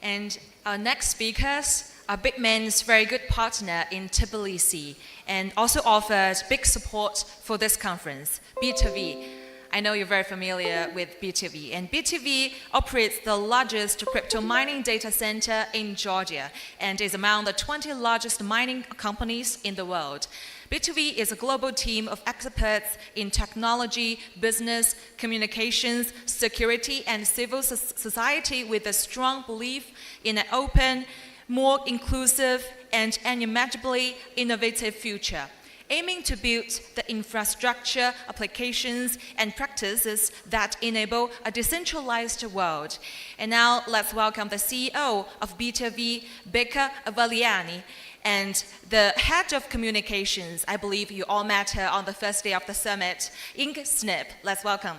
And our next speakers are Bitmain's very good partner in Tbilisi and also offers big support for this conference, Birtvi. I know you're very familiar with Birtvi, and Birtvi operates the largest crypto mining data center in Georgia and is among the 20 largest mining companies in the world. Birtvi is a global team of experts in technology, business, communications, security, and civil society with a strong belief in an open, more inclusive, and unimaginably innovative future, aiming to build the infrastructure, applications, and practices that enable a decentralized world. And now let's welcome the CEO of Birtvi, Beqa Avaliani, and the head of communications. I believe you all met her on the first day of the summit, Ink Snip. Let's welcome.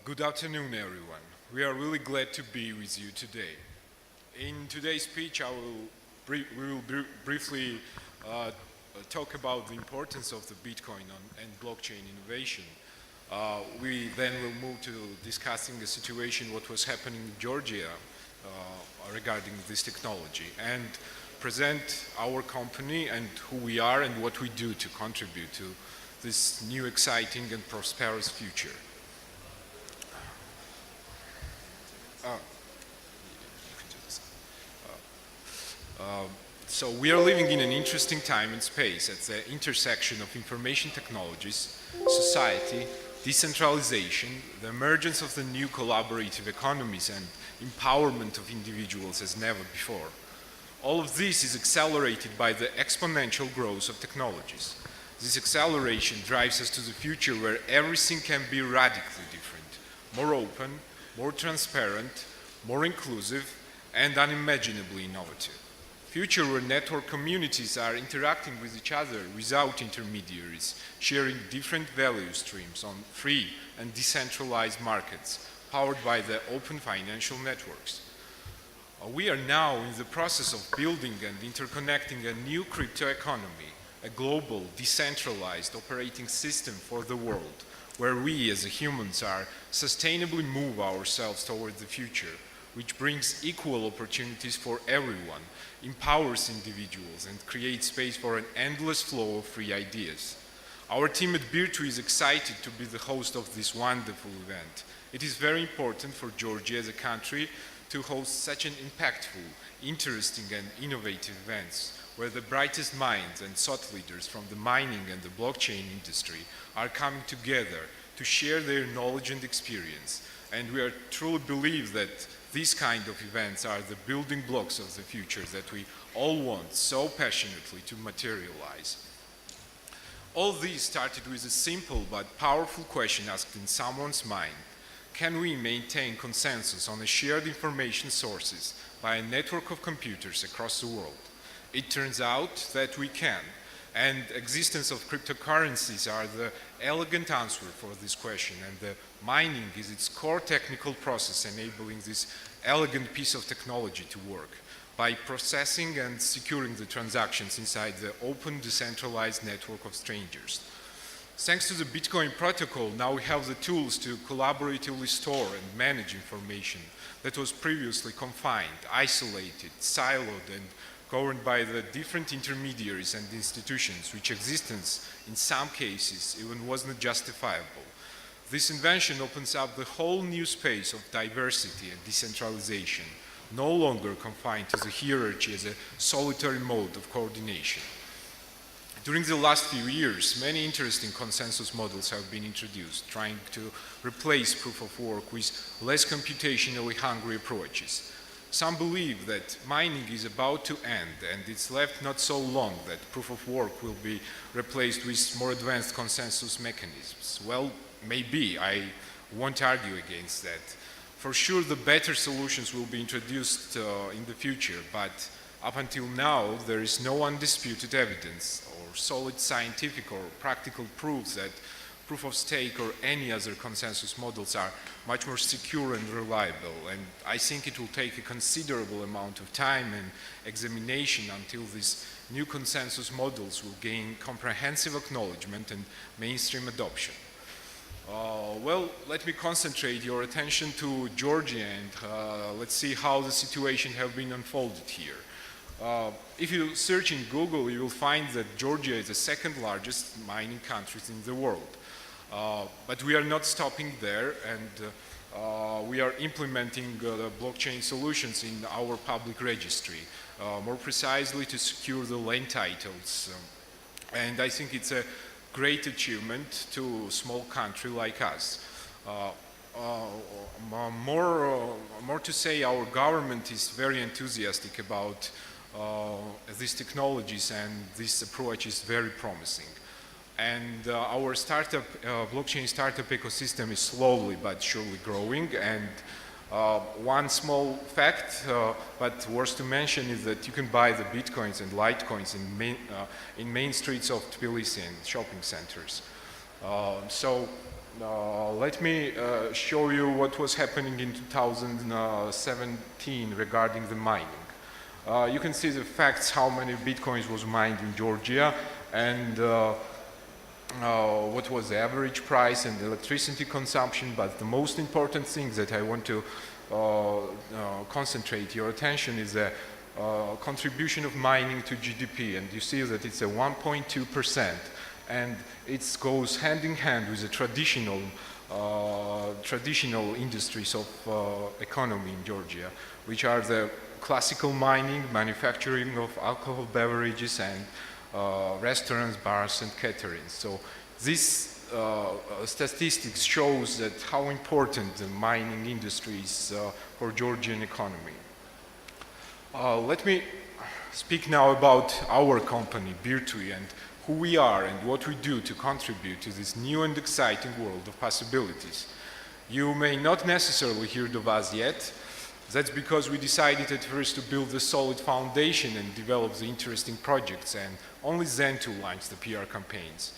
Good afternoon, everyone. We are really glad to be with you today. In today's speech, we will briefly talk about the importance of the Bitcoin and blockchain innovation. We then will move to discussing the situation, what was happening in Georgia regarding this technology, and present our company and who we are and what we do to contribute to this new, exciting, and prosperous future. So we are living in an interesting time and space at the intersection of information technologies, society, decentralization, the emergence of the new collaborative economies, and empowerment of individuals as never before. All of this is accelerated by the exponential growth of technologies. This acceleration drives us to the future where everything can be radically different, more open, more transparent, more inclusive, and unimaginably innovative. Future where network communities are interacting with each other without intermediaries, sharing different value streams on free and decentralized markets, powered by the open financial networks. We are now in the process of building and interconnecting a new crypto economy, a global, decentralized operating system for the world, where we as humans are sustainably move ourselves toward the future, which brings equal opportunities for everyone, empowers individuals, and creates space for an endless flow of free ideas. Our team at Birtvi is excited to be the host of this wonderful event. It is very important for Georgia as a country to host such an impactful, interesting, and innovative events where the brightest minds and thought leaders from the mining and the blockchain industry are coming together to share their knowledge and experience. And we truly believe that these kind of events are the building blocks of the future that we all want so passionately to materialize. All this started with a simple but powerful question asked in someone's mind. Can we maintain consensus on the shared information sources by a network of computers across the world? It turns out that we can. And existence of cryptocurrencies are the elegant answer for this question, and the mining is its core technical process enabling this elegant piece of technology to work by processing and securing the transactions inside the open decentralized network of strangers. Thanks to the Bitcoin protocol, now we have the tools to collaboratively store and manage information that was previously confined, isolated, siloed, and governed by the different intermediaries and institutions, which existence in some cases even wasn't justifiable. This invention opens up the whole new space of diversity and decentralization, no longer confined to the hierarchy as a solitary mode of coordination. During the last few years, many interesting consensus models have been introduced, trying to replace proof of work with less computationally hungry approaches. Some believe that mining is about to end and it's left not so long that proof of work will be replaced with more advanced consensus mechanisms. Well, maybe. I won't argue against that. For sure, the better solutions will be introduced in the future, but up until now, there is no undisputed evidence or solid scientific or practical proof that proof of stake or any other consensus models are much more secure and reliable. And I think it will take a considerable amount of time and examination until these new consensus models will gain comprehensive acknowledgement and mainstream adoption. Well, let me concentrate your attention to Georgia and let's see how the situation has been unfolded here. If you search in Google, you will find that Georgia is the second largest mining country in the world. But we are not stopping there, and we are implementing the blockchain solutions in our public registry, more precisely to secure the land titles. And I think it's a great achievement to a small country like us. More to say, our government is very enthusiastic about these technologies, and this approach is very promising. And our startup, blockchain startup ecosystem is slowly but surely growing. And one small fact, but worth to mention, is that you can buy the bitcoins and litecoins in main streets of Tbilisi and shopping centers. Let me show you what was happening in 2017 regarding the mining. You can see the facts, how many bitcoins was mined in Georgia, and what was the average price and electricity consumption. But the most important thing that I want to concentrate your attention is the contribution of mining to GDP, and you see that it's a 1.2%, and it goes hand in hand with the traditional industries of economy in Georgia, which are the classical mining, manufacturing of alcohol beverages, and restaurants, bars, and catering. So this statistics shows that how important the mining industry is for Georgian economy. Let me speak now about our company, Birtvi, and who we are and what we do to contribute to this new and exciting world of possibilities. You may not necessarily heard of us yet. That's because we decided at first to build a solid foundation and develop the interesting projects, and only then to launch the PR campaigns.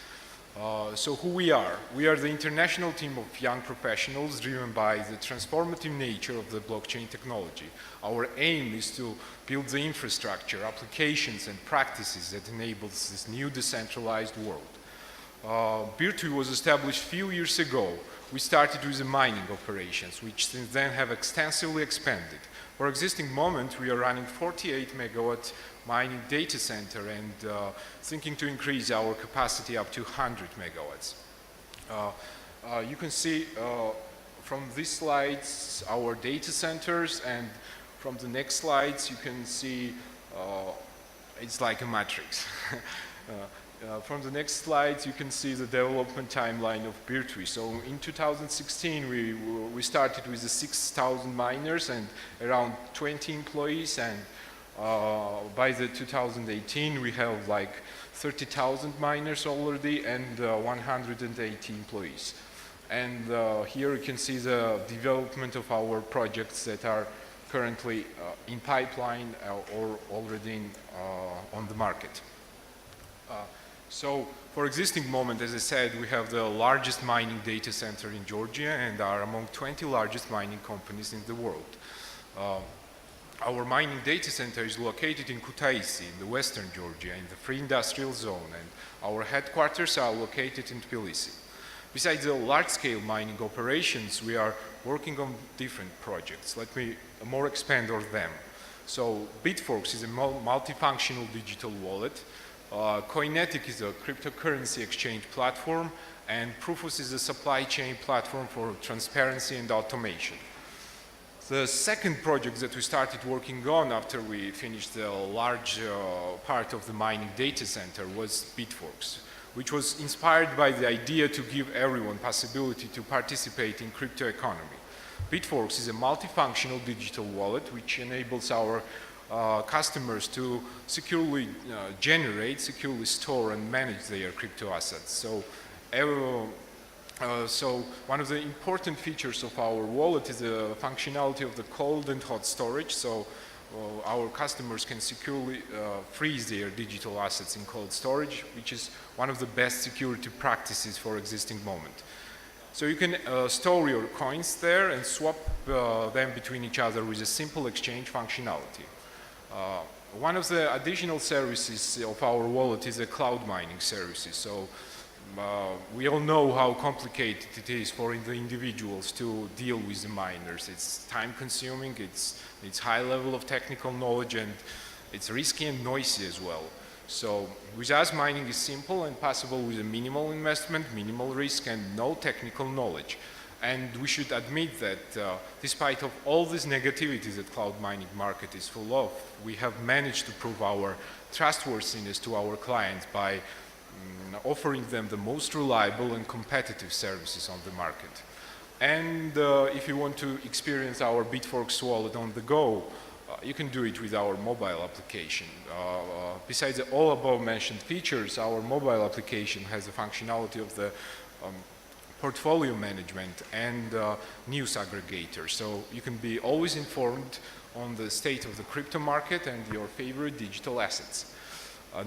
So who we are? We are the international team of young professionals driven by the transformative nature of the blockchain technology. Our aim is to build the infrastructure, applications, and practices that enables this new decentralized world. Birtvi was established a few years ago. We started with the mining operations, which since then have extensively expanded. For existing moment, we are running 48 megawatt mining data center and thinking to increase our capacity up to 100 megawatts. You can see from these slides our data centers, and from the next slides you can see it's like a matrix. From the next slides, you can see the development timeline of Birtvi. So in 2016, we started with the 6,000 miners and around 20 employees, and by the 2018, we have like 30,000 miners already and 180 employees. And here you can see the development of our projects that are currently in pipeline or already on the market. So for existing moment, as I said, we have the largest mining data center in Georgia and are among 20 largest mining companies in the world. Our mining data center is located in Kutaisi in the western Georgia in the free industrial zone, and our headquarters are located in Tbilisi. Besides the large-scale mining operations, we are working on different projects. Let me more expand on them. So Bitforks is a multifunctional digital wallet. Coinetic is a cryptocurrency exchange platform, and Prosperous is a supply chain platform for transparency and automation. The second project that we started working on after we finished the large part of the mining data center was Bitforks, which was inspired by the idea to give everyone possibility to participate in crypto economy. Bitforks is a multifunctional digital wallet which enables our customers to securely generate, securely store, and manage their crypto assets. So one of the important features of our wallet is the functionality of the cold and hot storage. So our customers can securely freeze their digital assets in cold storage, which is one of the best security practices for existing moment. So you can store your coins there and swap them between each other with a simple exchange functionality. One of the additional services of our wallet is the cloud mining services. So we all know how complicated it is for the individuals to deal with the miners. It's time consuming, it's high level of technical knowledge, and it's risky and noisy as well. So with us, mining is simple and possible with a minimal investment, minimal risk, and no technical knowledge. And we should admit that despite of all this negativity that cloud mining market is full of, we have managed to prove our trustworthiness to our clients by offering them the most reliable and competitive services on the market. And if you want to experience our Bitforks wallet on the go, you can do it with our mobile application. Besides all above mentioned features, our mobile application has the functionality of the portfolio management and news aggregator. So you can be always informed on the state of the crypto market and your favorite digital assets.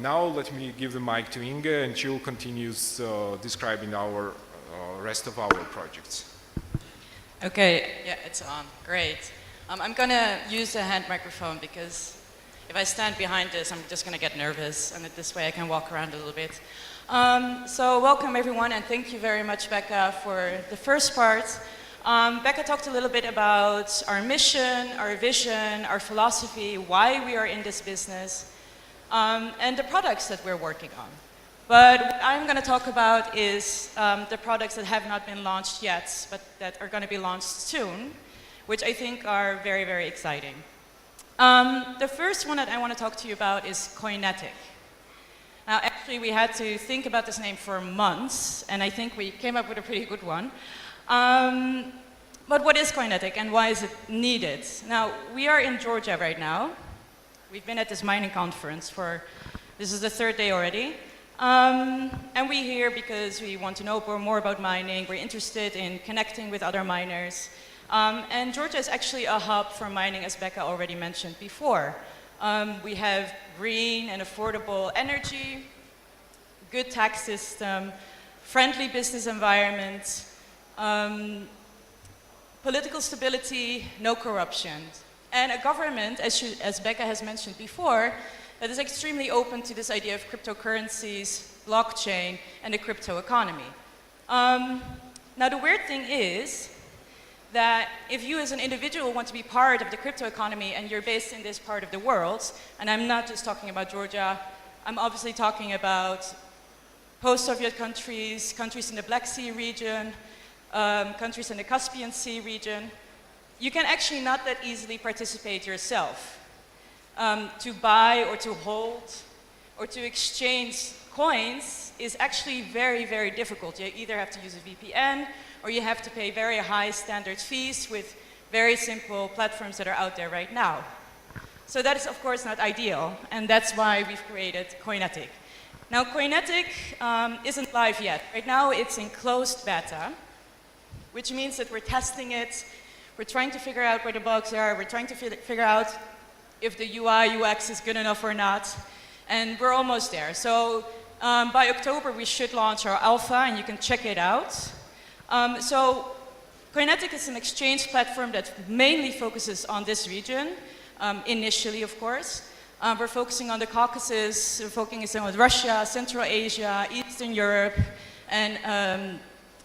Now let me give the mic to Inga, and she will continue describing our rest of our projects. Okay, yeah, it's on. Great. I'm going to use a hand microphone because if I stand behind this, I'm just going to get nervous, and this way I can walk around a little bit. So welcome everyone, and thank you very much, Beqa, for the first part. Beqa talked a little bit about our mission, our vision, our philosophy, why we are in this business, and the products that we're working on. But what I'm going to talk about is the products that have not been launched yet, but that are going to be launched soon, which I think are very, very exciting. The first one that I want to talk to you about is Coinetic. Now, actually, we had to think about this name for months, and I think we came up with a pretty good one. But what is Coinetic, and why is it needed? Now, we are in Georgia right now. We've been at this mining conference this is the third day already. And we're here because we want to know more about mining. We're interested in connecting with other miners. And Georgia is actually a hub for mining, as Beqa already mentioned before. We have green and affordable energy, good tax system, friendly business environment, political stability, no corruption, and a government, as Beqa has mentioned before, that is extremely open to this idea of cryptocurrencies, blockchain, and the crypto economy. Now, the weird thing is that if you as an individual want to be part of the crypto economy and you're based in this part of the world, and I'm not just talking about Georgia, I'm obviously talking about post-Soviet countries, countries in the Black Sea region, countries in the Caspian Sea region, you can actually not that easily participate yourself. To buy or to hold or to exchange coins is actually very, very difficult. You either have to use a VPN or you have to pay very high standard fees with very simple platforms that are out there right now. So that is, of course, not ideal, and that's why we've created Coinetic. Now, Coinetic isn't live yet. Right now, it's in closed beta, which means that we're testing it. We're trying to figure out where the bugs are. We're trying to figure out if the UI, UX is good enough or not, and we're almost there. So by October, we should launch our alpha, and you can check it out. So Coinetic is an exchange platform that mainly focuses on this region, initially, of course. We're focusing on the Caucasus, we're focusing on Russia, Central Asia, Eastern Europe, and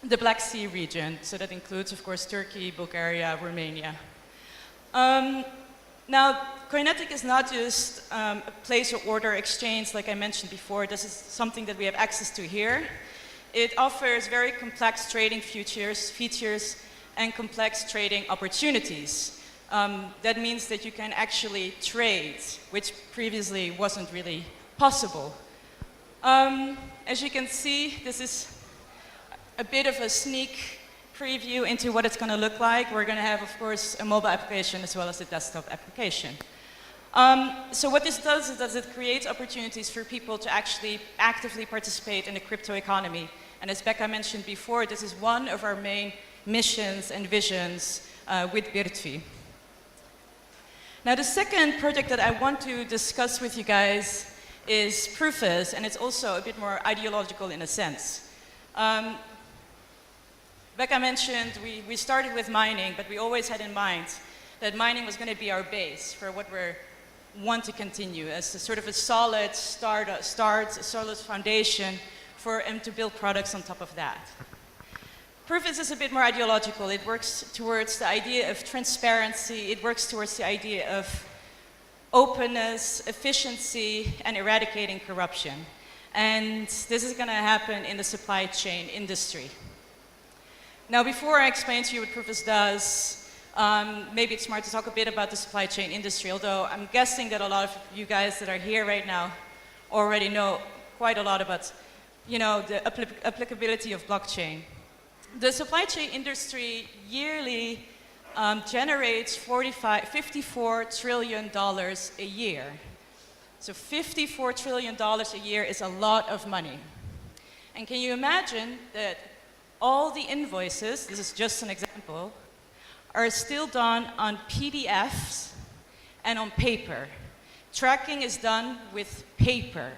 the Black Sea region. So that includes, of course, Turkey, Bulgaria, Romania. Now, Coinetic is not just a place or order exchange like I mentioned before. This is something that we have access to here. It offers very complex trading features and complex trading opportunities. That means that you can actually trade, which previously wasn't really possible. As you can see, this is a bit of a sneak preview into what it's going to look like. We're going to have, of course, a mobile application as well as a desktop application. So what this does is that it creates opportunities for people to actually actively participate in the crypto economy. And as Beqa mentioned before, this is one of our main missions and visions with Birtvi. Now, the second project that I want to discuss with you guys is Prosperous, and it's also a bit more ideological in a sense. Beqa mentioned we started with mining, but we always had in mind that mining was going to be our base for what we're want to continue as a sort of a solid start, a solid foundation for them to build products on top of that. Prosperous is a bit more ideological. It works towards the idea of transparency. It works towards the idea of openness, efficiency, and eradicating corruption. And this is going to happen in the supply chain industry. Now, before I explain to you what Prosperous does, maybe it's smart to talk a bit about the supply chain industry, although I'm guessing that a lot of you guys that are here right now already know quite a lot about, the applicability of blockchain. The supply chain industry yearly generates $54 trillion a year. So $54 trillion a year is a lot of money. And can you imagine that all the invoices, this is just an example, are still done on PDFs and on paper. Tracking is done with paper.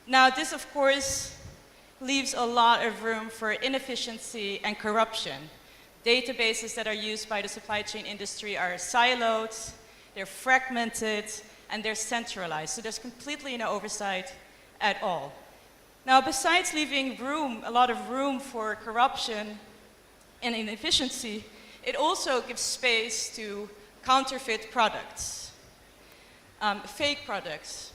Now, this, of course, leaves a lot of room for inefficiency and corruption. Databases that are used by the supply chain industry are siloed, they're fragmented, and they're centralized. So there's completely no oversight at all. Now, besides leaving a lot of room for corruption and inefficiency, it also gives space to counterfeit products, fake products.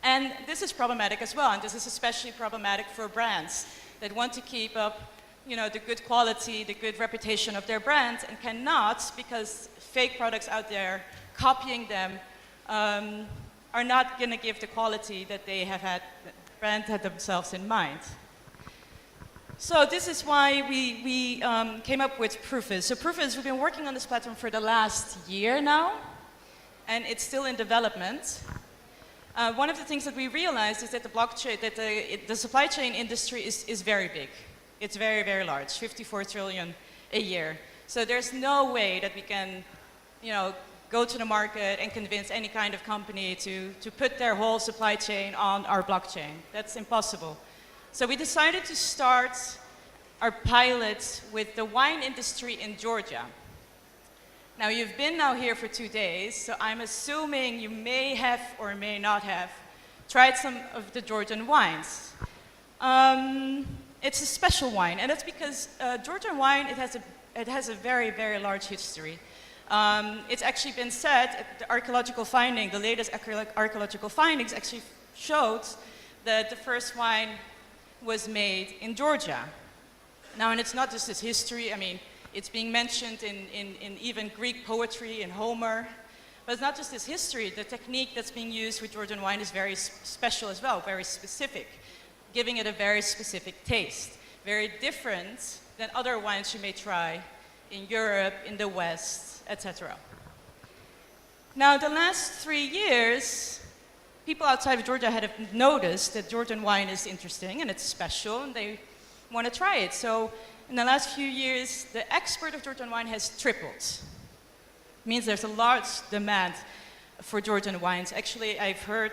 And this is problematic as well, and this is especially problematic for brands that want to keep up the good quality, the good reputation of their brand, and cannot because fake products out there, copying them, are not going to give the quality that they have had, the brand had themselves in mind. So this is why we came up with Prosperous. So Prosperous, we've been working on this platform for the last year now, and it's still in development. One of the things that we realized is that the blockchain, that the supply chain industry is very big. It's very, very large, 54 trillion a year. So there's no way that we can, go to the market and convince any kind of company to put their whole supply chain on our blockchain. That's impossible. So we decided to start our pilot with the wine industry in Georgia. Now, you've been now here for 2 days, so I'm assuming you may have or may not have tried some of the Georgian wines. It's a special wine, and that's because Georgian wine, it has a very, very large history. It's actually been said, the archaeological finding, the latest archaeological findings actually showed that the first wine was made in Georgia. Now, and it's not just its history, it's being mentioned in even Greek poetry and Homer. But it's not just its history. The technique that's being used with Georgian wine is very special as well, very specific, giving it a very specific taste, very different than other wines you may try in Europe, in the West, etc. Now, the last 3 years, people outside of Georgia have noticed that Georgian wine is interesting and it's special, and they want to try it. So in the last few years, the export of Georgian wine has tripled. It means there's a large demand for Georgian wines. Actually, I've heard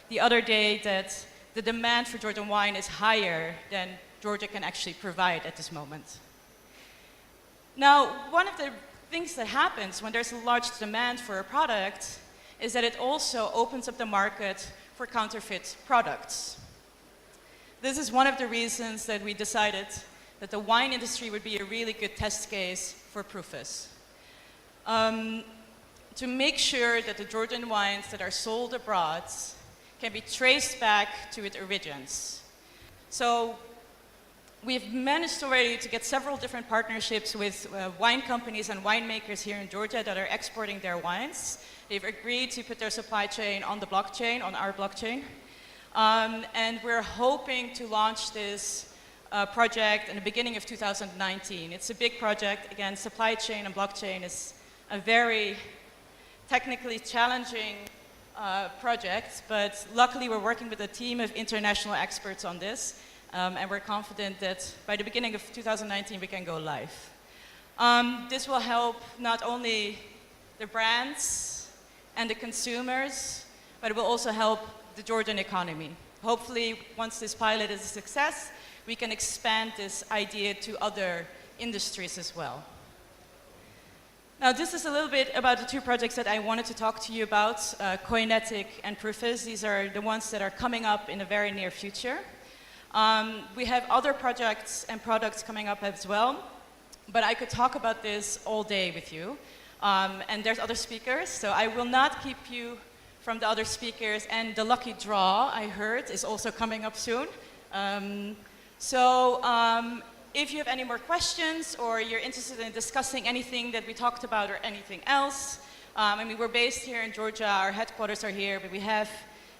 the other day that the demand for Georgian wine is higher than Georgia can actually provide at this moment. Now, one of the things that happens when there's a large demand for a product is that it also opens up the market for counterfeit products. This is one of the reasons that we decided that the wine industry would be a really good test case for Prosperous. To make sure that the Georgian wines that are sold abroad can be traced back to its origins. So we've managed already to get several different partnerships with wine companies and winemakers here in Georgia that are exporting their wines. They've agreed to put their supply chain on the blockchain, on our blockchain. And we're hoping to launch this project in the beginning of 2019. It's a big project. Again, supply chain and blockchain is a very technically challenging project, but luckily we're working with a team of international experts on this, and we're confident that by the beginning of 2019 we can go live. This will help not only the brands and the consumers, but it will also help the Georgian economy. Hopefully, once this pilot is a success, we can expand this idea to other industries as well. Now, this is a little bit about the two projects that I wanted to talk to you about, Koinetic and Proofis. These are the ones that are coming up in the very near future. We have other projects and products coming up as well, but I could talk about this all day with you. And there's other speakers, so I will not keep you from the other speakers. And the lucky draw, I heard, is also coming up soon. If you have any more questions or you're interested in discussing anything that we talked about or anything else, I mean, we're based here in Georgia, our headquarters are here, but we have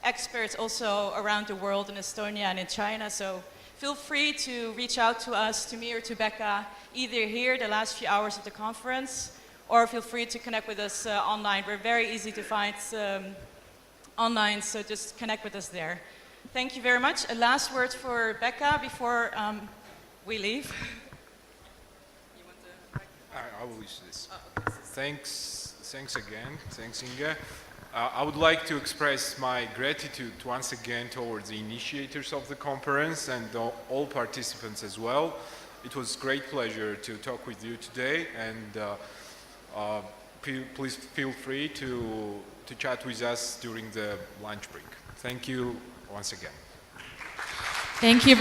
experts also around the world in Estonia and in China, so feel free to reach out to us, to me or to Beqa, either here the last few hours of the conference, or feel free to connect with us online. We're very easy to find online, so just connect with us there. Thank you very much. A last word for Beqa before we leave. You want to... I will use this. Oh, okay. Thanks again. Thanks, Inga. I would like to express my gratitude once again towards the initiators of the conference and all participants as well. It was a great pleasure to talk with you today, and please feel free to chat with us during the lunch break. Thank you once again. Thank you.